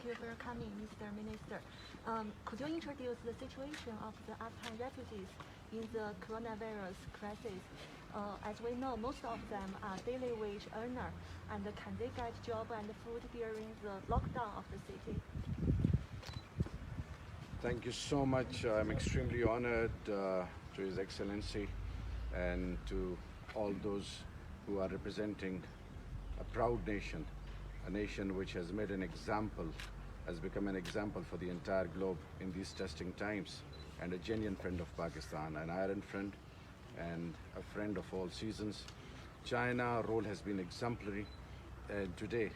you for coming, Mr. Minister. Could you introduce the situation of the Afghan refugees in the coronavirus crisis? As we know, most of them are daily wage earner, and can they get job and food during the lockdown of the city? Thank you so much. I'm extremely honored to His Excellency and to all those who are representing a proud nation, a nation which has made an example, has become an example for the entire globe in these testing times, and a genuine friend of Pakistan, an iron friend and a friend of all seasons. China's role has been exemplary, and today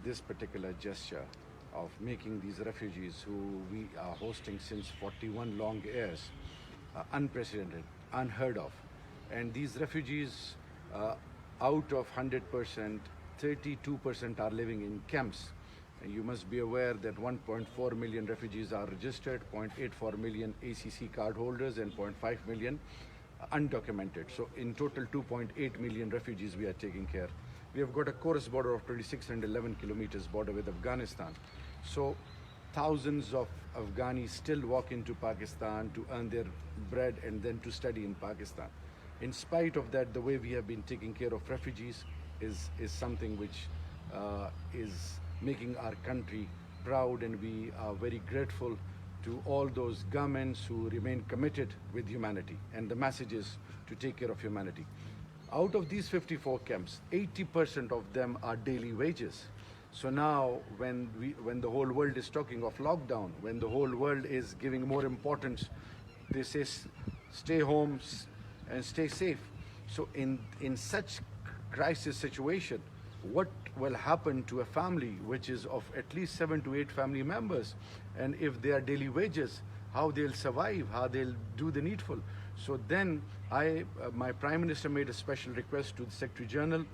this particular gesture of making these refugees who we are hosting since 41 long years, unprecedented, unheard of. And these refugees, out of 100%, 32% are living in camps. And you must be aware that 1.4 million refugees are registered, 0.84 million ACC card holders, and 0.5 million undocumented. So in total, 2.8 million refugees we are taking care. We have got a porous border of 2611 kilometers border with Afghanistan. So thousands of Afghans still walk into Pakistan to earn their bread and then to study in Pakistan. In spite of that, the way we have been taking care of refugees is something which is making our country proud, and we are very grateful to all those governments who remain committed with humanity. And the message is to take care of humanity. Out of these 54 camps, 80% of them are daily wages. So now when the whole world is talking of lockdown, when the whole world is giving more importance, they say stay home and stay safe. So in such crisis situation, what will happen to a family which is of at least 7 to 8 family members? And if they are daily wages, how they'll survive, how they'll do the needful. So then my Prime Minister made a special request to the Secretary General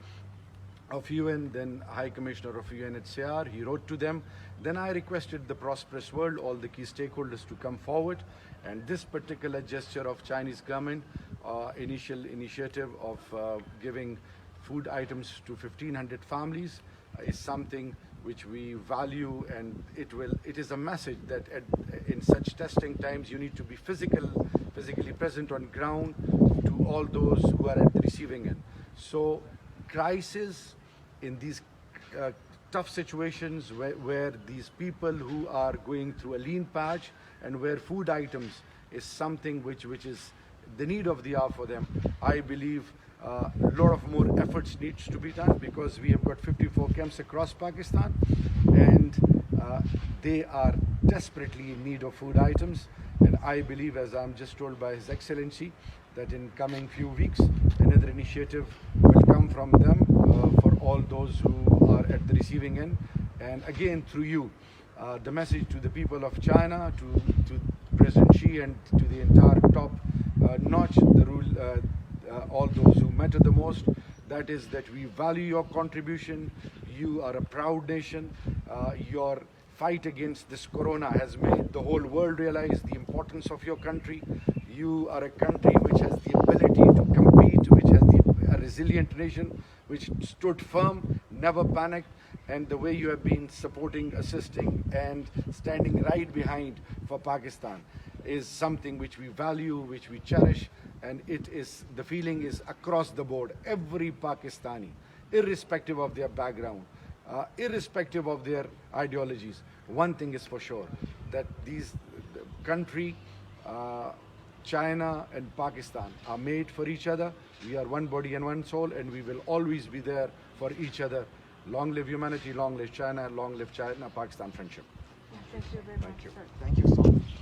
of UN, then High Commissioner of UNHCR. He wrote to them. Then I requested the prosperous world, all the key stakeholders, to come forward. And this particular gesture of Chinese government, initial initiative of giving food items to 1,500 families is something which we value, and it is a message that in such testing times you need to be physically present on ground to all those who are at the receiving end. So crisis in these tough situations where these people who are going through a lean patch, and where food items is something which is the need of the hour for them, I believe a lot of more efforts needs to be done, because we have got 54 camps across Pakistan, and they are desperately in need of food items. And I believe, as I'm just told by His Excellency, that in coming few weeks another initiative will come from them for all those who are at the receiving end. And again, through you, the message to the people of China, to President Xi, and to the entire top notch, all those who matter the most, that is that we value your contribution. You are a proud nation. Your fight against this corona has made the whole world realize the importance of your country. You are a country which has the ability to compete, which has a resilient nation, which stood firm, never panicked. And the way you have been supporting, assisting, and standing right behind for Pakistan is something which we value, which we cherish. And the feeling is across the board. Every Pakistani, irrespective of their background, irrespective of their ideologies, one thing is for sure, that the country, China and Pakistan, are made for each other. We are one body and one soul, and we will always be there for each other. Long live humanity, long live China, long live China-Pakistan friendship. Thank you very much, Thank you. sir. Thank you so much.